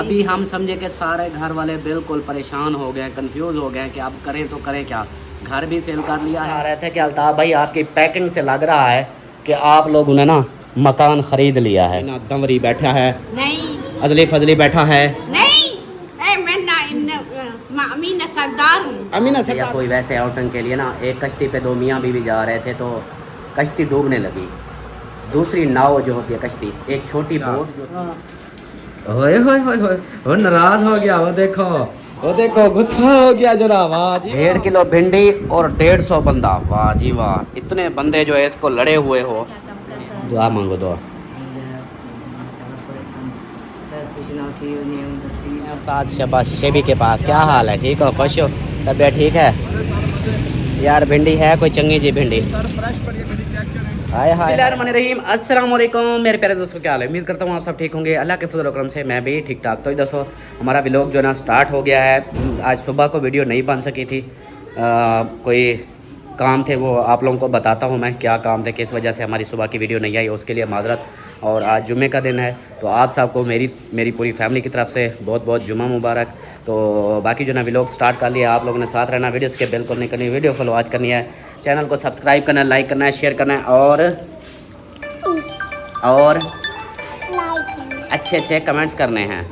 अभी हम समझे कि सारे घर वाले बिल्कुल परेशान हो गए, कंफ्यूज हो गए कि अब करें तो करें क्या। घर भी सेल कर लिया है। आ रहे थे कि अल्ताफ़ भाई आपकी पैकिंग से लग रहा है कि आप लोगों ने ना मकान ख़रीद लिया है ना। दमरी बैठा है, नहीं अजली फजली बैठा है, नहीं, मैं अमीना सरदार हूँ। अमीना से कोई वैसे आउटिंग के लिए ना एक कश्ती पे दो मियाँ बीवी जा रहे थे तो कश्ती डूबने लगी। दूसरी नाव जो होती है कश्ती, एक छोटी बोट जो होए होए होए होए वो नाराज हो गया। वो देखो गुस्सा हो गया जरा। वाह जी 1.5 किलो भिंडी और 150 बंदा। वाह जी वाह, इतने बंदे जो है इसको लड़े हुए हो। दुआ मांगो दुआ। उस्ताद शबाश शेबी के पास क्या हाल है? ठीक हो, खुश हो, तबीयत ठीक है? यार भिंडी है कोई चंगी जी भिंडी? हाय हाय बिस्मिल्लाहिर्रहमानिर्रहीम। अस्सलाम वालेकुम मेरे प्यारे दोस्तों, क्या हाल है? उम्मीद करता हूँ आप सब ठीक होंगे। अल्लाह के फजल करम से मैं भी ठीक ठाक। तो दोस्तों हमारा व्लॉग जो है ना स्टार्ट हो गया है। आज सुबह को वीडियो नहीं बन सकी थी, कोई काम थे, वो आप लोगों को बताता हूँ मैं क्या काम थे, किस वजह से हमारी सुबह की वीडियो नहीं आई, उसके लिए माजरत। और आज जुम्मे का दिन है तो आप सबको मेरी पूरी फैमिली की तरफ से बहुत बहुत जुम्मा मुबारक। तो बाकी जो ना व्लॉग स्टार्ट कर लिया, आप लोगों ने साथ रहना, वीडियो स्किप बिल्कुल नहीं करनी, वीडियो फॉलो आज करनी है, चैनल को सब्सक्राइब करना है, लाइक करना है, शेयर करना है और अच्छे अच्छे कमेंट्स करने हैं।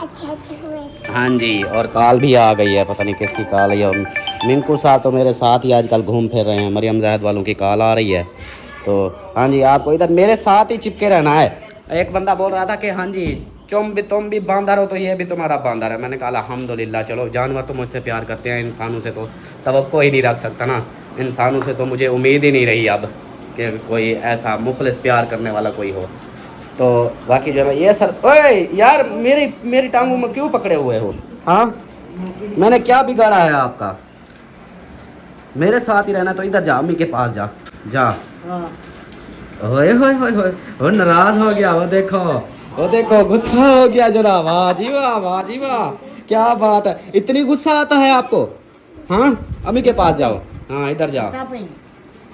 हाँ जी, और कॉल भी आ गई है, पता नहीं किसकी कॉल है। और मिंकू साहब तो मेरे साथ ही आजकल घूम फिर रहे हैं, मरियम जाहिद वालों की कॉल आ रही है। तो हाँ जी, आपको इधर मेरे साथ ही चिपके रहना है। एक बंदा बोल रहा था कि हाँ जी तुम भी बांदर हो तो ये भी तुम्हारा बांदर है। मैंने कहा अल्हम्दुलिल्लाह, चलो जानवर तो मुझसे प्यार करते हैं, इंसानों से तो तवक्को ही नहीं रख सकता ना। इंसानों से तो मुझे उम्मीद ही नहीं रही अब कि कोई ऐसा मुखलिस प्यार करने वाला कोई हो। तो बाकी जो है ये सर, ओए यार मेरी टांगों में क्यों पकड़े हुए हो? हाँ मैंने क्या बिगाड़ा है आपका? मेरे साथ ही रहना तो इधर जा, अम्मी के पास जा। होए होए होए होए वो नाराज हो गया। वो देखो गुस्सा हो गया जरा। वाह जी वाह, क्या बात है, इतनी गुस्सा आता है आपको? हाँ अम्मी के पास जाओ, हाँ इधर जाओ।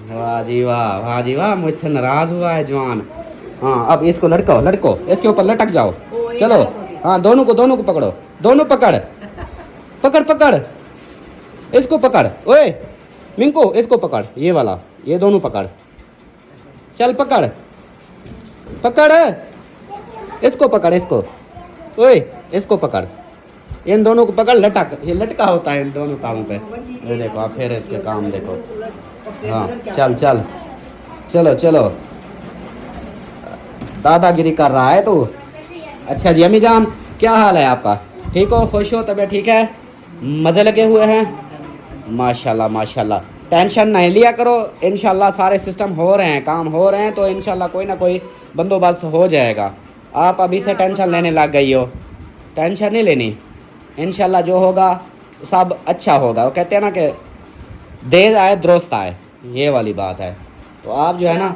वाह जी वाह, मुझसे नाराज हुआ है जवान। हाँ अब इसको लटको इसके ऊपर लटक जाओ। चलो हाँ दोनों को पकड़ो, दोनों पकड़ इसको पकड़। ओए मिंकू इसको पकड़, ये वाला, ये दोनों पकड़, चल पकड़ इसको पकड़, इसको ओए इसको पकड़, इन दोनों को पकड़, लटक, ये लटका होता है इन दोनों कामों पे। ये देखो आप फिर इसके काम देखो। हाँ चलो दादागिरी कर रहा है तू। अच्छा जी अम्मी जान क्या हाल है आपका? ठीक हो, खुश हो, तबीयत ठीक है, मज़े लगे हुए हैं? माशाल्लाह। टेंशन नहीं लिया करो, इंशाल्लाह सारे सिस्टम हो रहे हैं, काम हो रहे हैं, तो इंशाल्लाह कोई ना कोई बंदोबस्त हो जाएगा। आप अभी से टेंशन लेने लग गई हो, टेंशन नहीं लेनी, इंशाल्लाह जो होगा सब अच्छा होगा। वो कहते हैं ना कि देर आए दुरुस्त आए, ये वाली बात है। तो आप जो है ना,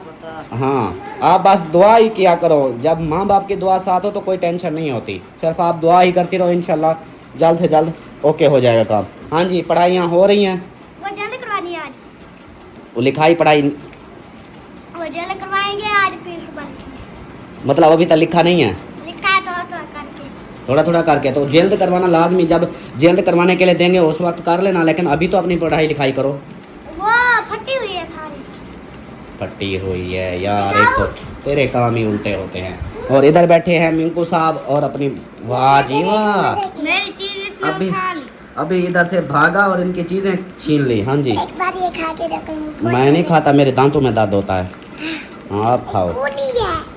हाँ आप बस दुआ ही किया करो। जब माँ बाप की दुआ साथ हो तो कोई टेंशन नहीं होती, सिर्फ आप दुआ ही करती रहो, इंशाल्लाह जल्द से जल्द ओके हो जाएगा काम। हाँ जी पढ़ाइयाँ हो रही हैं, वो जल्द करवानी है आज, वो लिखाई पढ़ाई वो जल्द करवाएंगे आज, फिर सुबह लिखेंगे। मतलब अभी तक लिखा नहीं है, लिखा है थोड़ा करके। तो जल्द करवाना लाजमी, जब जल्द करवाने के लिए देंगे उस वक्त कर लेना, लेकिन अभी तो अपनी पढ़ाई लिखाई करो। वो फटी हुई है सारी, फटी हुई है यार, एक तो तेरे काम ही उल्टे होते हैं। और इधर बैठे हैं मिंकू साहब और अपनी, वाह जी वाह, मेरी चीज इसने उठा ली। अभी इधर से भागा और इनकी चीज़ें छीन ली। हाँ जी एक बार ये खा के देखो। मैं नहीं खाता, मेरे दांतों में दर्द होता है। आप खाओ,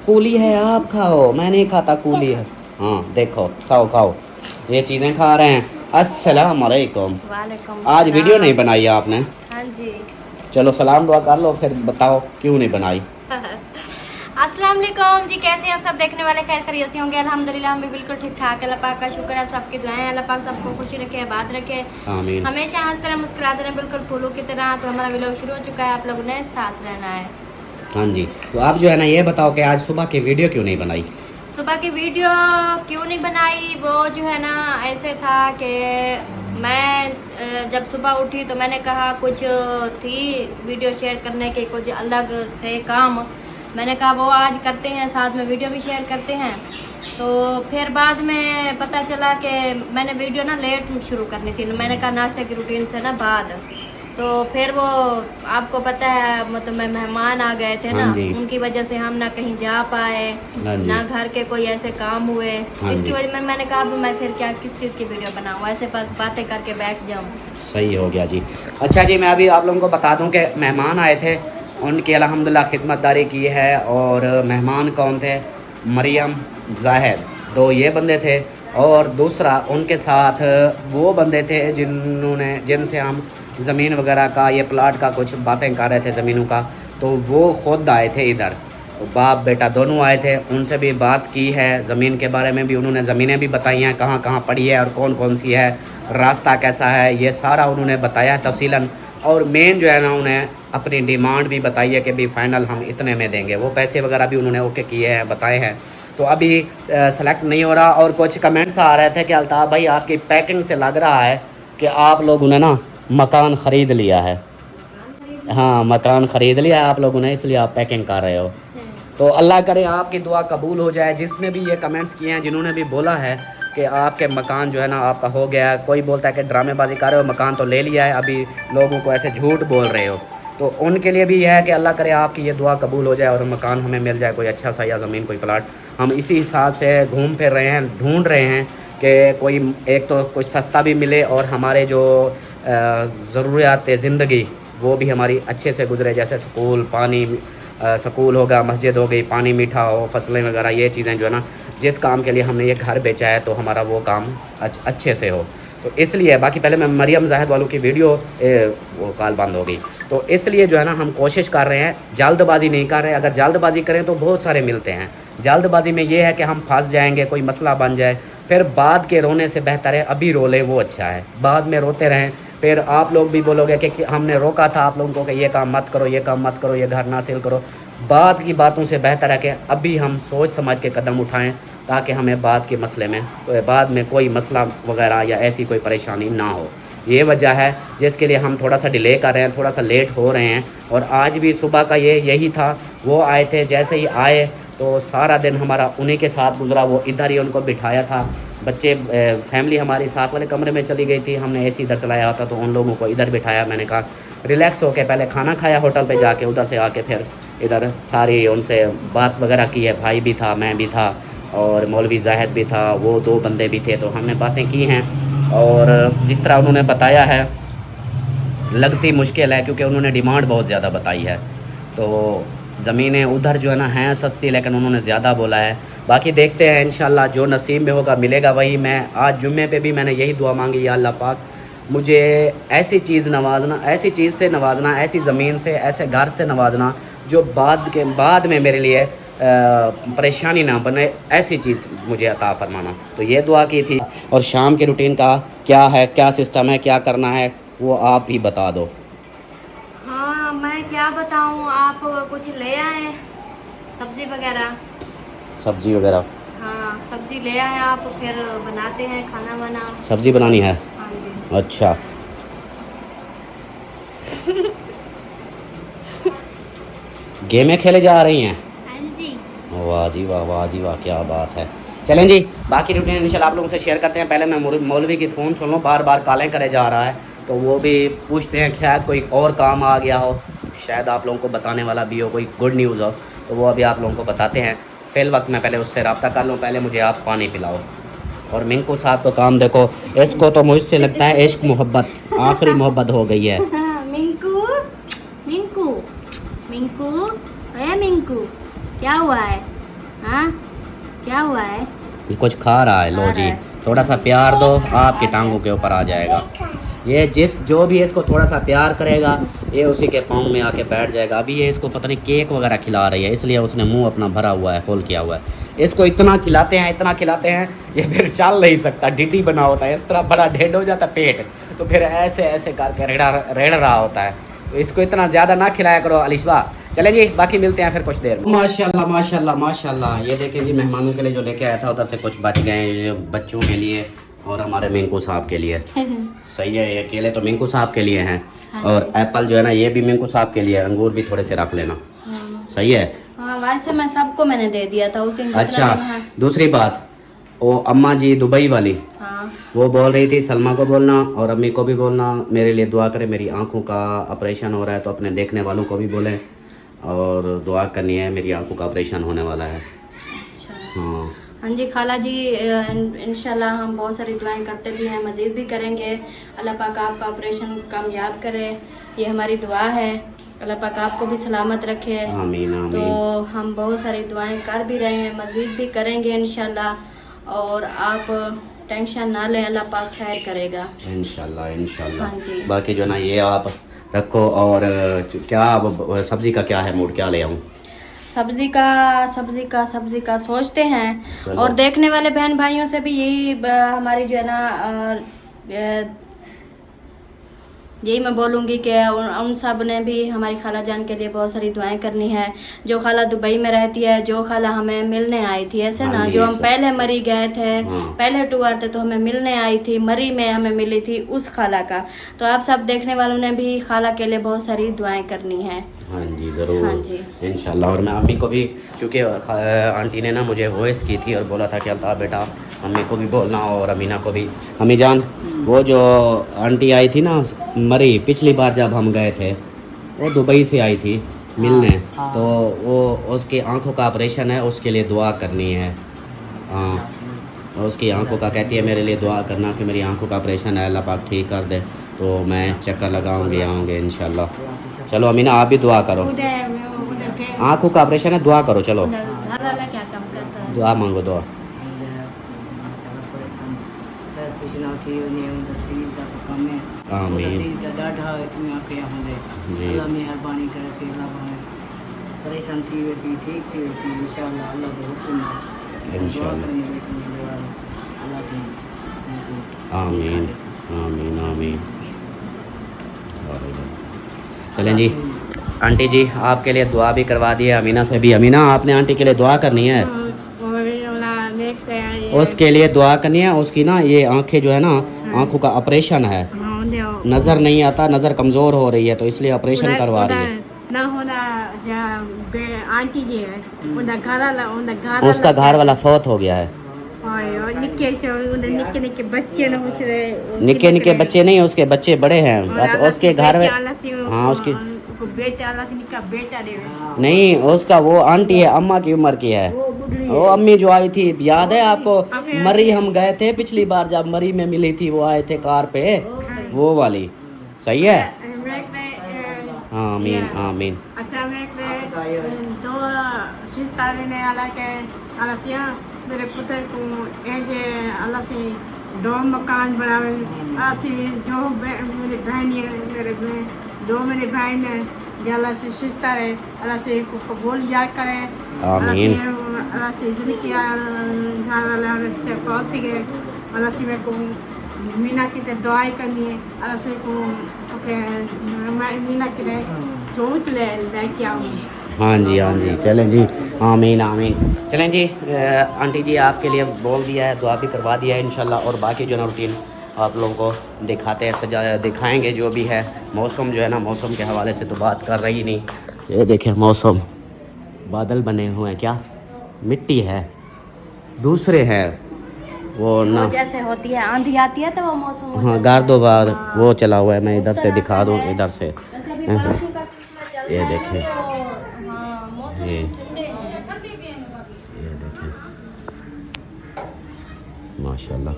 कूली है आप खाओ, मैं नहीं खाता, कूली है। हाँ देखो खाओ, ये चीज़ें खा रहे हैं। अस्सलाम वालेकुम। आज वीडियो नहीं बनाई आपने? हाँ जी। चलो सलाम दुआ कर लो, फिर बताओ क्यों नहीं बनाई। अस्सलाम वालेकुम जी, कैसे हैं आप सब देखने वाले? खैर खैरियत से होंगे? अल्हम्दुलिल्लाह हम भी बिल्कुल ठीक ठाक। अल्लाह पाक का शुक्र है, आप सबकी दुआएं, अल्लाह पाक सबको खुशी रखे, आबाद रखे, आमीन। हमेशा हंसते रहे, मुस्कुराते रहे, बिल्कुल फूलों की तरह। तो हमारा व्लॉग शुरू हो चुका है, आप लोगों ने साथ रहना है। हाँ जी, तो आप जो है ना ये बताओ कि आज सुबह की वीडियो क्यों नहीं बनाई? सुबह की वीडियो क्यों नहीं बनाई, वो जो है ना ऐसे था कि मैं जब सुबह उठी तो मैंने कहा कुछ थी वीडियो शेयर करने के, कुछ अलग थे काम, मैंने कहा वो आज करते हैं, साथ में वीडियो भी शेयर करते हैं। तो फिर बाद में पता चला कि मैंने वीडियो ना लेट शुरू करनी थी, मैंने कहा नाश्ते की रूटीन से ना बाद। तो फिर वो आपको पता है मतलब मैं मेहमान आ गए थे ना, हाँ जी। उनकी वजह से हम ना कहीं जा पाए, हाँ जी। ना घर के कोई ऐसे काम हुए। हाँ इसकी जी। वजह में मैंने कहा अब मैं फिर क्या किस चीज़ की वीडियो बनाऊँ, ऐसे बस बातें करके बैठ जाऊँ। सही हो गया जी। अच्छा जी, मैं अभी आप लोगों को बता दूं कि मेहमान आए थे, उनकी अल्हम्दुलिल्लाह खिदमतदारी की है। और मेहमान कौन थे? मरियम, जाहिद, दो ये बंदे थे। और दूसरा उनके साथ वो बंदे थे जिनसे हम ज़मीन वगैरह का, ये प्लाट का कुछ बातें कर रहे थे ज़मीनों का। तो वो ख़ुद आए थे इधर, तो बाप बेटा दोनों आए थे। उनसे भी बात की है, ज़मीन के बारे में भी उन्होंने ज़मीनें भी बताई हैं, कहाँ कहाँ पड़ी है और कौन कौन सी है, रास्ता कैसा है, ये सारा उन्होंने बताया तफसीलन। और मेन जो है ना, उन्हें अपनी डिमांड भी बताई है कि भी फ़ाइनल हम इतने में देंगे। वो पैसे वगैरह भी उन्होंने ओके किए हैं, बताए हैं। तो अभी सेलेक्ट नहीं हो रहा। और कुछ कमेंट्स आ रहे थे कि अल्ताफ़ भाई आपकी पैकिंग से लग रहा है कि आप लोगों ने ना मकान ख़रीद लिया है। हाँ, मकान ख़रीद लिया है आप लोगों ने, इसलिए आप पैकिंग कर रहे हो। तो अल्लाह करे आपकी दुआ कबूल हो जाए। जिसने भी ये कमेंट्स किए हैं, जिन्होंने भी बोला है कि आपके मकान जो है ना आपका हो गया है, कोई बोलता है कि ड्रामेबाजी कर रहे हो, मकान तो ले लिया है, अभी लोगों को ऐसे झूठ बोल रहे हो, तो उनके लिए भी यह है कि अल्लाह करे आपकी ये दुआ कबूल हो जाए और मकान हमें मिल जाए, कोई अच्छा सा या ज़मीन, कोई प्लाट। हम इसी हिसाब से घूम फिर रहे हैं, ढूंढ रहे हैं कि कोई एक तो कुछ सस्ता भी मिले और हमारे जो ज़रूरियात ज़िंदगी वो भी हमारी अच्छे से गुजरे, जैसे स्कूल, पानी, स्कूल होगा, मस्जिद हो गई, पानी मीठा हो, फसलें वगैरह, ये चीज़ें जो है ना, जिस काम के लिए हमने ये घर बेचा है तो हमारा वो काम अच्छे से हो। तो इसलिए बाकी पहले मैं मरियम जाहिद वालों की वीडियो वो कॉल बंद हो गई, तो इसलिए जो है ना हम कोशिश कर रहे हैं, जल्दबाजी नहीं कर रहे। अगर जल्दबाजी करें तो बहुत सारे मिलते हैं। जल्दबाजी में ये है कि हम फंस जाएंगे, कोई मसला बन जाए, फिर बाद के रोने से बेहतर है अभी रो ले, वो अच्छा है। बाद में रोते रहें, फिर आप लोग भी बोलोगे कि हमने रोका था आप लोगों को कि ये काम मत करो, ये काम मत करो, ये घर ना सेल करो। बाद की बातों से बेहतर है कि अभी हम सोच समझ के कदम उठाएं, ताकि हमें बाद के मसले में, बाद में कोई मसला वगैरह या ऐसी कोई परेशानी ना हो। ये वजह है जिसके लिए हम थोड़ा सा डिले कर रहे हैं, थोड़ा सा लेट हो रहे हैं। और आज भी सुबह का यही था, वो आए थे, जैसे ही आए तो सारा दिन हमारा उन्हीं के साथ गुजरा। वो इधर ही उनको बिठाया था, बच्चे फैमिली हमारी साथ वाले कमरे में चली गई थी, हमने एसी इधर चलाया होता तो उन लोगों को इधर बिठाया। मैंने कहा रिलैक्स होके पहले खाना खाया होटल पे जाके, उधर से आके फिर इधर सारी उनसे बात वगैरह की है। भाई भी था, मैं भी था और मौलवी जाहिद भी था, वो दो बंदे भी थे, तो हमने बातें की हैं। और जिस तरह उन्होंने बताया है, लगती मुश्किल है क्योंकि उन्होंने डिमांड बहुत ज़्यादा बताई है। तो ज़मीनें उधर जो है ना हैं सस्ती, लेकिन उन्होंने ज़्यादा बोला है। बाकी देखते हैं इंशाल्लाह जो नसीब में होगा मिलेगा वही। मैं आज जुम्मे पे भी मैंने यही दुआ मांगी, या अल्लाह पाक मुझे ऐसी चीज़ नवाजना, ऐसी चीज़ से नवाजना, ऐसी ज़मीन से, ऐसे घर से नवाजना जो बाद में मेरे लिए परेशानी ना बने, ऐसी चीज़ मुझे अता फरमाना। तो ये दुआ की थी। और शाम के रूटीन का क्या है, क्या सिस्टम है, क्या करना है, वो आप ही बता दो। हाँ मैं क्या बताऊँ, आप कुछ ले आए सब्जी वगैरह? सब्जी वगैरह? हाँ सब्जी ले आए आप, फिर बनाते हैं खाना वाना। सब्जी बनानी है? हाँ जी। अच्छा। गेमें खेले जा रही हैं? हाँ जी। वाह जी वाह, वाह जी वाह, क्या बात है। चलें जी, बाकी रूटीन इंशाल्लाह आप लोगों से शेयर करते हैं। पहले मैं मौलवी की फ़ोन सुन लूँ, बार बार कॉलें करे जा रहा है, तो वो भी पूछते हैं शायद कोई और काम आ गया हो, शायद आप लोगों को बताने वाला भी हो, कोई गुड न्यूज़ हो, तो वो अभी आप लोगों को बताते हैं। फ़िल वक्त मैं पहले उससे रब्ता कर लूँ, पहले मुझे आप पानी पिलाओ। और मिंकू साहब को काम देखो, इसको तो मुझसे लगता है इश्क मोहब्बत, आखिरी मोहब्बत हो गई है। मिंकू मिंकू मिंकू, ए मिंकू, क्या हुआ है? हाँ क्या हुआ है? कुछ खा रहा है। लो जी, थोड़ा सा प्यार दो, आपकी टांगों के ऊपर आ जाएगा। ये जो भी इसको थोड़ा सा प्यार करेगा, ये उसी के पाँव में आके बैठ जाएगा। अभी ये इसको पता नहीं केक वगैरह खिला रही है, इसलिए उसने मुंह अपना भरा हुआ है, फुल किया हुआ है। इसको इतना खिलाते हैं, इतना खिलाते हैं, ये फिर चल नहीं सकता, डिड्डी बना होता है, इस तरह बड़ा ढेड हो जाता है पेट, तो फिर ऐसे ऐसे करके रेड़ रहा होता है। तो इसको इतना ज़्यादा ना खिलाया करो अलिशा। चले जी, बाकी मिलते हैं फिर कुछ देर में। माशाल्लाह माशाल्लाह माशाल्लाह। ये देखें जी, मेहमानों के लिए जो लेके आया था उधर से कुछ बच गए, बच्चों के लिए और हमारे मिंकू साहब के लिए। सही है, ये केले तो मिंकू साहब के लिए हैं, और एप्पल जो है ना ये भी मिंकू साहब के लिए, अंगूर भी थोड़े से रख लेना। सही है। हाँ वैसे मैं सबको मैंने दे दिया था उस दिन जितना अच्छा, भी है। दूसरी बात, वो अम्मा जी दुबई वाली, हाँ वो बोल रही थी सलमा को बोलना और अम्मी को भी बोलना मेरे लिए दुआ करें, मेरी आंखों का ऑपरेशन हो रहा है, तो अपने देखने वालों को भी बोलें और दुआ करनी है, मेरी आंखों का ऑपरेशन होने वाला है। अच्छा। हाँ हाँ जी खाला जी, इंशाल्लाह हम बहुत सारी दुआएं करते भी हैं, मज़ीद भी करेंगे। अल्लाह पाक आपका ऑपरेशन कामयाब करे, ये हमारी दुआ है। अल्लाह पाक आपको भी सलामत रखे। आमीन तो आमीन। हम बहुत सारी दुआएं कर भी रहे हैं, मज़ीद भी करेंगे इंशाल्लाह। और आप टेंशन ना लें, अल्लाह पाक खैर करेगा इंशाल्लाह इंशाल्लाह। हाँ जी। बाकी जो ना ये आप रखो। और क्या अब सब्जी का क्या है मूड, क्या ले आऊँ? सब्जी का सोचते हैं। चलो। और देखने वाले बहन भाइयों से भी यही हमारी जो है ना यही मैं बोलूँगी कि उन सब ने भी हमारी खाला जान के लिए बहुत सारी दुआएं करनी है। जो खाला दुबई में रहती है, जो खाला हमें मिलने आई थी, ऐसे हाँ ना, जी, जो हम ऐसे। पहले मरी गए थे, हाँ। पहले टूर थे तो हमें मिलने आई थी, मरी में हमें मिली थी उस खाला का। तो आप सब देखने वालों ने भी खाला के लिए बहुत सारी दुआएं करनी है। हाँ जी ज़रूर। हाँ जी। इंशाल्लाह। और मैं अम्मी को भी, क्योंकि आंटी ने ना मुझे वॉइस की थी और बोला था कि अल्ताफ़ बेटा अम्मी को भी बोलना और अमीना को भी। अम्मी जान, वो जो आंटी आई थी ना मरी, पिछली बार जब हम गए थे, वो दुबई से आई थी मिलने, तो वो उसकी आंखों का ऑपरेशन है, उसके लिए दुआ करनी है। हाँ, उसकी आंखों का कहती है मेरे लिए दुआ करना कि मेरी आंखों का ऑपरेशन है, अल्लाह पाक ठीक कर दे, तो मैं चक्कर लगाऊंगी, आऊँगे इंशाल्लाह। चलो अमीना आप भी दुआ करो, आंखों का ऑपरेशन है, दुआ करो। चलो क्या काम करता है? दुआ मांगो, दुआ। आमीन जी। मेहरबानी करे से परेशान थी वैसी ठीक थी वैसी इंशाल्लाह अल्लाह के हुक्म में इंशाल्लाह। अल्लाह से आमीन आमीन आमीन। चलें जी, आंटी जी आपके लिए दुआ भी करवा दी है, अमीना से भी। अमीना आपने आंटी के लिए दुआ करनी है, उसके लिए दुआ करनी है। उसकी ना ये आंखें जो है ना, आंखों का ऑपरेशन है, नज़र नहीं आता, नज़र कमज़ोर हो रही है, तो इसलिए ऑपरेशन करवा रही है। आंटी जी है उसका घर वाला फौत हो गया है। निक्के निक्के बच्चे निक्के निक्के बच्चे नहीं, उसके बच्चे बड़े हैं, बस उसके घर में। हाँ उसकी बेटा निक्का बेटा नहीं, उसका वो आंटी है, अम्मा की उम्र की है। वो अम्मी जो आई थी, याद है आपको? मरी हम गए थे पिछली बार जब मरी में मिली थी, वो आए थे कार पे, वो वाली। सही है। आमीन आमीन। अच्छा मैं दो सिस्टर ने मेरे पुत्र को अल्लाह से दो मकान बनावे, जो मेरी बहन है, दो मेरे बहन है, अल्लाह से सिस्टर है, अल्लाह से कबूल याद करे, आमीन। अल्लाह से जिनकी घर से पहुँच गए, अल्लाह से मेरे को मीना की दुआई करनी है, अल्लाह से को मीना के सोच लेके आऊँगी। हाँ जी हाँ जी, चलें जी, आमीन आमीन। चलें जी, आंटी जी आपके लिए बोल दिया है, दुआ भी करवा दिया है इंशाल्लाह। और बाकी जो ना रूटीन आप लोगों को दिखाते हैं, सजा दिखाएंगे जो भी है। मौसम जो है ना, मौसम के हवाले से तो बात कर रही नहीं। ये देखें मौसम, बादल बने हुए हैं, क्या मिट्टी है, दूसरे हैं वो ना, जैसे होती है आंधी आती है तो वो मौसम हाँ गार्दो बाद वो चला हुआ है। मैं इधर से दिखा दूँ, इधर से जैसे अभी बारिशों का सिलसिला चल ये रहा है देखें, तो हाँ मौसम ये ठंडे हैं। ये देखें माशाल्लाह।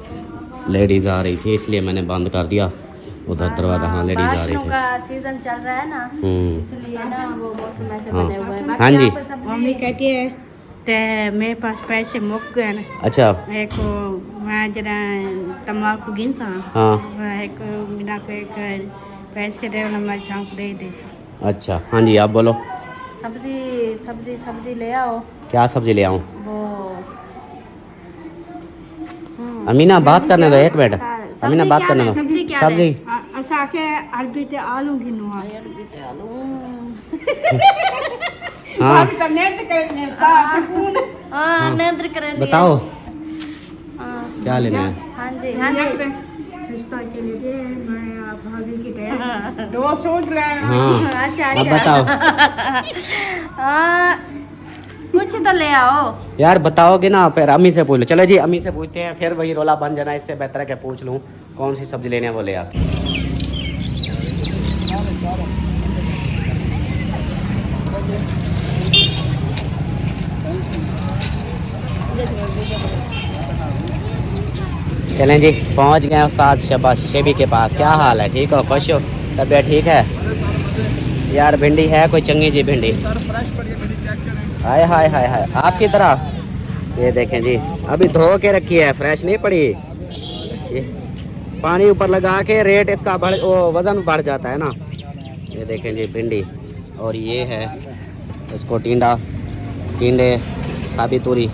लेडीज़ आ रही थी इसलिए मैंने बंद कर दिया उधर दरवाज़ा। हाँ लेडीज़ आ रही बारिशों थी। का सीजन चल रहा है ना, इसलिए ना वो मौसम ऐसे हाँ। बने हुए हैं। हाँ बाकी जी। यहाँ पर सब्जी मम्मी कहती है ते मेरे पास पैसे मुक गए ना, अच्छा मेरे को मैं जरा तम्बाकू गिनसा, हाँ एक बिना को एक पैसे दे ना मैं शाम को दे दे। अच्छा। हाँ जी आप बोलो, सब्जी सब्जी सब्जी ले आओ। क्या सब्जी ले आऊँ? वो अमीना बात करने दो, एक मिनट अमीना बात करने दो। सब्जी क्या सब्जी असा के अरबी ते आलू गिनवा हाँ अभी तो नेट करने हाँ नेंद्र कर दिया। बताओ हाँ क्या लेना है। हाँ जी हाँ जी। रिश्ता के लिए मैं आप भाभी की दे दो सोच रहे हैं। हाँ अच्छा अब अच्छा। बताओ। कुछ तो ले आओ। यार बताओगे ना, फिर अम्मी से पूछ लो। चलो जी अम्मी से पूछते हैं, फिर वही रोला बन जाना, इससे बेहतर है कि पूछ लूँ कौन सी सब्जी लेने है वो ले आप। चलें जी, पहुंच गए उस्ताद शहबाज शेबी के पास। क्या हाल है, ठीक हो, खुश हो, तबीयत ठीक है? यार भिंडी है कोई चंगी जी भिंडी? हाय हाय हाय हाय, आपकी तरह। ये देखें जी, अभी धो के रखी है, फ्रेश नहीं पड़ी। ये पानी ऊपर लगा के रेट इसका बढ़, वो वज़न बढ़ जाता है ना। ये देखें जी भिंडी, और ये है इसको टिंडे साबी तूरी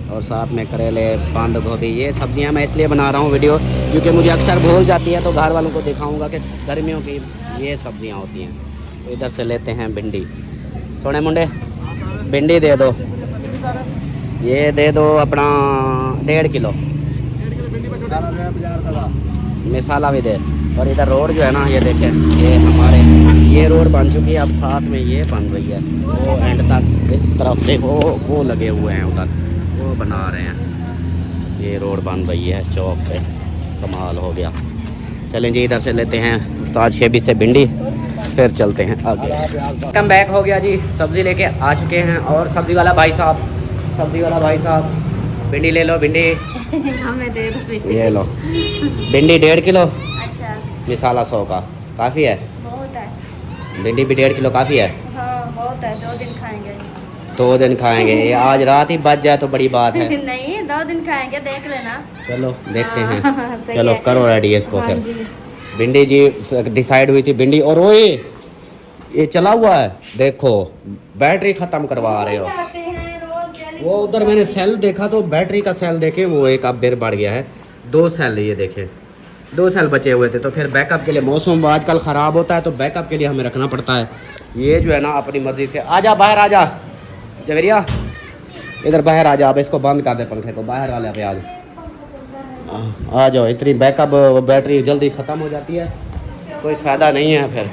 और साथ में करेले, बंद गोभी। ये सब्जियां मैं इसलिए बना रहा हूँ वीडियो क्योंकि मुझे अक्सर भूल जाती है, तो घर वालों को दिखाऊंगा कि गर्मियों की ये सब्जियां होती हैं। तो इधर से लेते हैं भिंडी। सोने मुंडे भिंडी दे दो, ये दे दो अपना 1.5 किलो मिसाला भी दे। और इधर रोड जो है ना, ये देखें, ये हमारे ये रोड बन चुकी है, अब साथ में ये बन रही है। वो एंड तक इस तरफ से वो लगे हुए हैं, उधर वो बना रहे हैं। ये रोड बन रही है चौक पे, कमाल हो गया। चलें जी, इधर से लेते हैं उस्ताद शेबी से भिंडी, फिर चलते हैं आगे। कम बैक हो गया जी, सब्ज़ी लेके आ चुके हैं। और सब्ज़ी वाला भाई साहब भिंडी ले लो, भिंडी हमें दे दो। ये लो भिंडी 1.5 किलो, अच्छा मिसाला 100 का काफ़ी है। बहुत है। भिंडी भी 1.5 किलो काफ़ी है। हाँ बहुत है, 2 दिन खाएंगे। 2 दिन खाएंगे, ये आज रात ही बच जाए तो बड़ी बात है। नहीं 2 दिन खाएंगे, देख लेना। चलो देखते हाँ, हैं। सही चलो है। करो रेडी इसको। हाँ फिर जी। भिंडी जी डिसाइड हुई थी भिंडी। और वो ये चला हुआ है, देखो बैटरी ख़त्म करवा रहे हो। वो उधर मैंने सेल देखा तो बैटरी का सेल देखे वो एक अब बिर बढ़ गया है। 2 सेल, ये देखे 2 सेल बचे हुए थे। तो फिर बैकअप के लिए, मौसम आजकल ख़राब होता है तो बैकअप के लिए हमें रखना पड़ता है। ये जो है ना अपनी मर्ज़ी से। आजा बाहर, आजा जवेरिया, इधर बाहर आ जा। अब इसको बंद कर दे पंखे को, बाहर वाले पे आ जाओ। इतनी बैकअप बैटरी जल्दी ख़त्म हो जाती है, कोई फ़ायदा नहीं है फिर।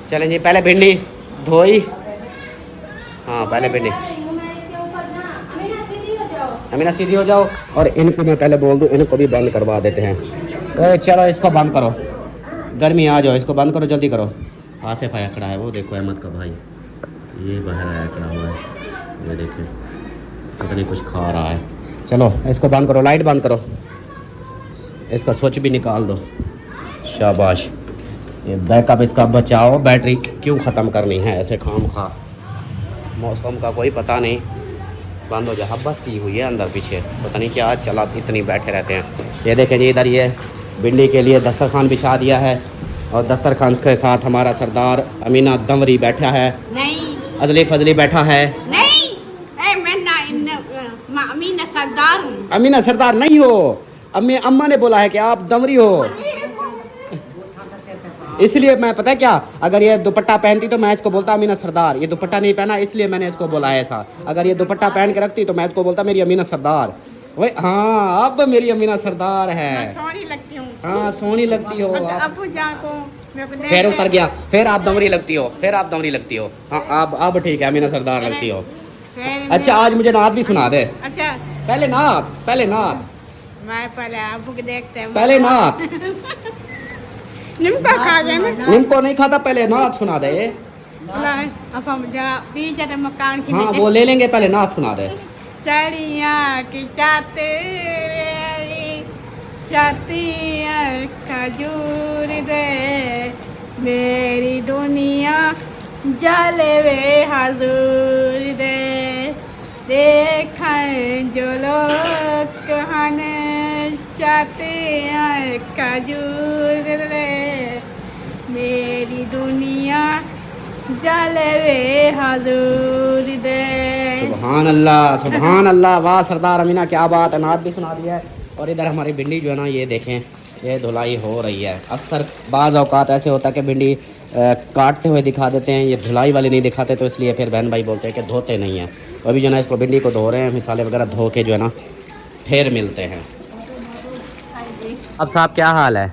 चलें जी, पहले भिंडी धोई। हाँ पहले भिंडी, अमीना सीधी हो जाओ। और इनको मैं पहले बोल दूँ, इनको भी बंद करवा देते हैं। चलो इसको बंद करो, गर्मी आ जाओ, इसको बंद करो, जल्दी करो। आसिफ आया खड़ा है, वो देखो अहमद का भाई, ये बाहर आया खड़ा हुआ है, ये देखें पता नहीं कुछ खा रहा है। चलो इसको बंद करो, लाइट बंद करो, इसका स्विच भी निकाल दो। शाबाश, ये बैकअप इसका बचाओ। बैटरी क्यों ख़त्म करनी है ऐसे खाम खा, मौसम का कोई पता नहीं। बंद हो जा, हब्बत की हुई है अंदर पीछे, पता नहीं क्या चला, इतनी बैठे रहते हैं। ये देखें जी, इधर ये भिंडी के लिए दस्तरखान बिछा दिया है, और दस्तरखान के साथ हमारा सरदार अमीना दमरी बैठा है, नहीं अजली फजली बैठा है। नहीं, मैं अमीना सरदार हूँ। अमीना सरदार नहीं हो, अम्मा ने बोला है कि आप दमरी हो, इसलिए मैं, पता है क्या, अगर ये दुपट्टा पहनती तो मैं इसको बोलता अमीना सरदार। ये दुपट्टा नहीं पहना इसलिए मैंने इसको बोला है ऐसा। अगर ये दुपट्टा पहन के रखती तो मैं इसको बोलता मेरी अमीना सरदार। वही हाँ, अब मेरी अमीना सरदार है। सोनी लगती हूँ। हाँ सोनी लगती हो आप। अबू जान को फिर उतर गया, फिर आप दमरी लगती हो, हाँ अब ठीक है, अमीना सरदार लगती हो। अच्छा आज मुझे नात भी सुना दे। अच्छा पहले नात मैं पहले अबू को देखते हैं। पहले नात निम्का खा गए मैं। निम्को नहीं खाता, पहले नात सुना दे। अब हम जा बीच मकान की। हाँ वो ले लेंगे, पहले नात सुना दे। चढ़िया की चाते छतिया खजूर दे, मेरी दुनिया जलवे हजूर दे, देखें जो लोग कहन छतिया खजूर दे, मेरी दुनिया जलवे हजूर दे। सुभान अल्लाह, वाह सरदार अमीना, क्या बात है, नात भी सुना दिया है। और इधर हमारी भिंडी जो है ना, ये देखें, ये धुलाई हो रही है। अक्सर बाज़ औकात ऐसे होता है कि भिंडी काटते हुए दिखा देते हैं, ये धुलाई वाले नहीं दिखाते, तो इसलिए फिर बहन भाई बोलते हैं कि धोते नहीं हैं। अभी जो है ना इसको भिंडी को धो रहे हैं, मिसाले वगैरह धो के जो है ना फिर मिलते हैं। अब साहब क्या हाल है,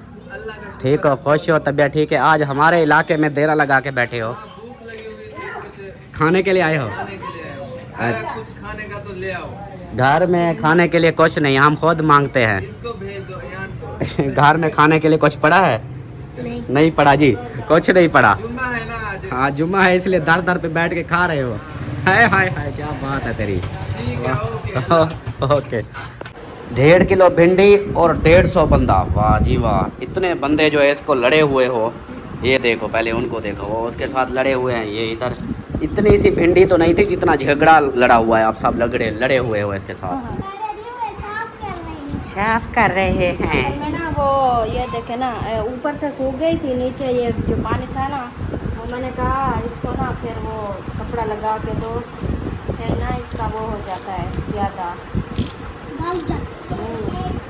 ठीक हो, खुश हो, तबीयत ठीक है? आज हमारे इलाके में देरा लगा के बैठे हो, खाने के लिए आए हो? अच्छा कुछ खाने का तो ले आओ, घर में खाने के लिए कुछ नहीं, हम खुद मांगते हैं। इसको भेज दो यार को। घर में खाने के लिए कुछ पड़ा है? नहीं पड़ा जी, कुछ नहीं पड़ा। जुम्मा है ना आज। हाँ जुम्मा है इसलिए दर दर पे बैठ के खा रहे हो। हाय हाय हाय क्या बात है तेरी। ठीक है, ओके। ओके 1.5 किलो भिंडी और 150 बंदा, वाह जी वाह। इतने बंदे जो है इसको लड़े हुए हो, ये देखो पहले उनको देखो, वो उसके साथ लड़े हुए हैं। ये इधर इतनी सी भिंडी तो नहीं थी जितना झगड़ा लड़ा हुआ है, आप सब लड़े हुए हो इसके साथ। साफ कर रहे हैं। असल में ना वो ये देखे ना ऊपर से सूख गई थी, नीचे ये जो पानी था ना, वो मैंने कहा इसको ना फिर वो कपड़ा लगा के दो, फिर ना इसका वो हो जाता है ज़्यादा।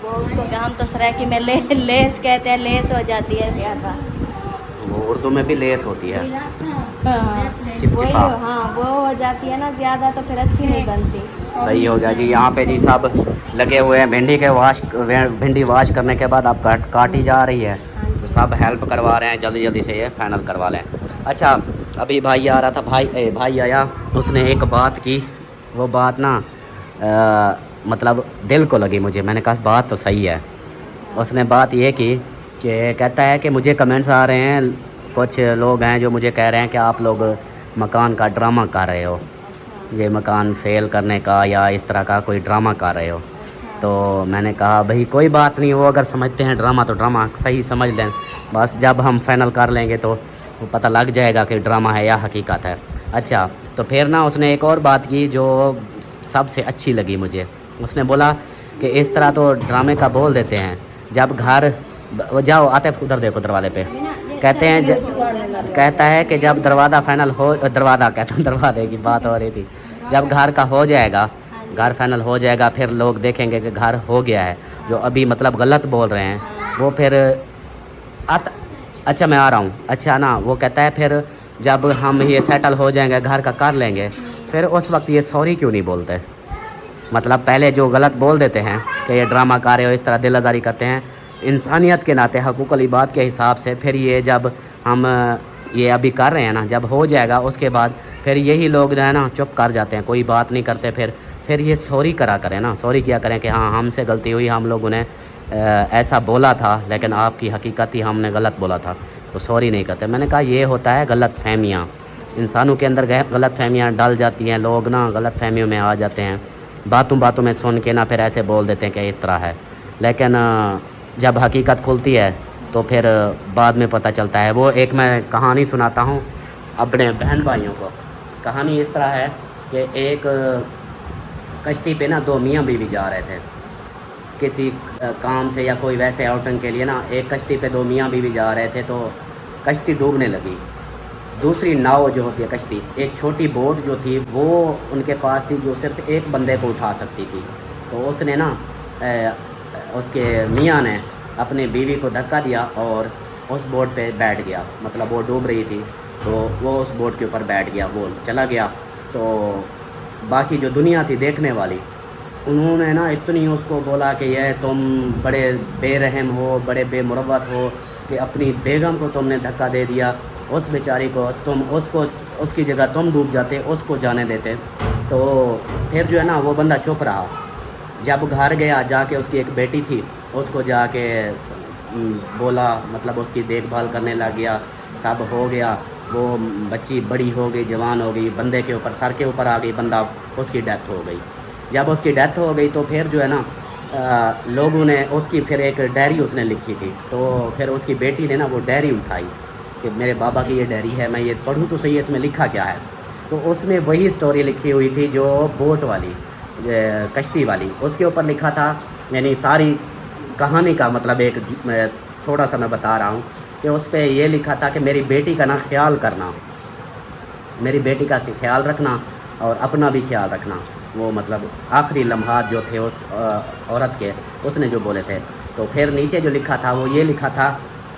वो उसको हम तो सरायकी में लेस कहते हैं, लेस हो जाती है ज़्यादा। वो उर्दू में भी लेस होती है। हाँ चिपचिपा। हाँ वो हो जाती है ना ज़्यादा, तो फिर अच्छी नहीं बनती। सही हो गया जी। यहाँ पे जी सब लगे हुए हैं भिंडी वॉश करने के बाद आप काटी जा रही है, तो सब हेल्प करवा रहे हैं, जल्दी जल्दी से ये फाइनल करवा लें। अच्छा अभी भाई आ रहा था, भाई आया, उसने एक बात की, वो बात ना मतलब दिल को लगी मुझे। मैंने कहा बात तो सही है। उसने बात ये की कि कहता है कि मुझे कमेंट्स आ रहे हैं, कुछ लोग हैं जो मुझे कह रहे हैं कि आप लोग मकान का ड्रामा कर रहे हो, ये मकान सेल करने का या इस तरह का कोई ड्रामा कर रहे हो। तो मैंने कहा भाई कोई बात नहीं, वो अगर समझते हैं ड्रामा तो ड्रामा सही समझ लें, बस जब हम फाइनल कर लेंगे तो वो पता लग जाएगा कि ड्रामा है या हकीकत है। अच्छा तो फिर ना उसने एक और बात की जो सबसे अच्छी लगी मुझे। उसने बोला कि इस तरह तो ड्रामे का बोल देते हैं, जब घर जाओ आते उधर देखो दरवाजे पे, कहते हैं कहता है कि जब दरवाज़ा फाइनल हो, दरवाजे की बात हो रही थी, जब घर का हो जाएगा, घर फाइनल हो जाएगा, फिर लोग देखेंगे कि घर हो गया है, जो अभी मतलब गलत बोल रहे हैं वो फिर अच्छा मैं आ रहा हूँ। अच्छा ना वो कहता है फिर जब हम ये सेटल हो जाएंगे, घर का कर लेंगे, फिर उस वक्त ये सॉरी क्यों नहीं बोलते। मतलब पहले जो गलत बोल देते हैं कि ये ड्रामा कर रहे हो, इस तरह दिल आज़ारी करते हैं, इंसानियत के नाते हकूक़ुल इबाद के हिसाब से, फिर ये जब हम ये अभी कर रहे हैं ना, जब हो जाएगा उसके बाद फिर यही लोग जो है ना चुप कर जाते हैं, कोई बात नहीं करते। फिर ये सॉरी करा करें ना, सॉरी किया करें कि हाँ हमसे गलती हुई, हम लोगों ने ऐसा बोला था, लेकिन आपकी हकीकत ही हमने गलत बोला था, तो सॉरी नहीं करते। मैंने कहा ये होता है गलत फहमियाँ, इंसानों के अंदर गलत फहमियाँ डल जाती हैं, लोग ना गलत फहमियों में आ जाते हैं, बातों में सुन के ना फिर ऐसे बोल देते हैं कि इस तरह है, लेकिन जब हकीकत खुलती है तो फिर बाद में पता चलता है। वो एक मैं कहानी सुनाता हूँ अपने बहन भाइयों को। कहानी इस तरह है कि एक कश्ती पे ना 2 मियाँ बीवी जा रहे थे किसी काम से या कोई वैसे आउटिंग के लिए ना। एक कश्ती पे 2 मियाँ बीवी जा रहे थे तो कश्ती डूबने लगी। दूसरी नाव जो होती है कश्ती, एक छोटी बोट जो थी वो उनके पास थी, जो सिर्फ एक बंदे को उठा सकती थी। तो उसने ना उसके मियाँ ने अपनी बीवी को धक्का दिया और उस बोट पे बैठ गया, मतलब वो डूब रही थी तो वो उस बोट के ऊपर बैठ गया, वो चला गया। तो बाकी जो दुनिया थी देखने वाली, उन्होंने ना इतनी उसको बोला कि यह तुम बड़े बेरहम हो, बड़े बेमुरवत हो कि अपनी बेगम को तुमने धक्का दे दिया, उस बेचारी को तुम उसकी जगह तुम डूब जाते, उसको जाने देते। तो फिर जो है ना वो बंदा चुप रहा। जब घर गया जाके उसकी एक बेटी थी, उसको जाके बोला, मतलब उसकी देखभाल करने लग गया, सब हो गया। वो बच्ची बड़ी हो गई, जवान हो गई, बंदे के ऊपर सर के ऊपर आ गई, बंदा उसकी डेथ हो गई। जब उसकी डेथ हो गई तो फिर जो है ना लोगों ने उसकी फिर एक डायरी उसने लिखी थी। तो फिर उसकी बेटी ने ना वो डायरी उठाई कि मेरे बाबा की ये डायरी है, मैं ये पढ़ूँ तो सही इसमें लिखा क्या है। तो उसमें वही स्टोरी लिखी हुई थी जो बोट वाली, कश्ती वाली, उसके ऊपर लिखा था। यानी सारी कहानी का मतलब एक थोड़ा सा मैं बता रहा हूँ कि उस पर ये लिखा था कि मेरी बेटी का ना ख्याल करना, मेरी बेटी का ख्याल रखना और अपना भी ख्याल रखना। वो मतलब आखिरी लम्हात जो थे उस औरत के, उसने जो बोले थे। तो फिर नीचे जो लिखा था वो ये लिखा था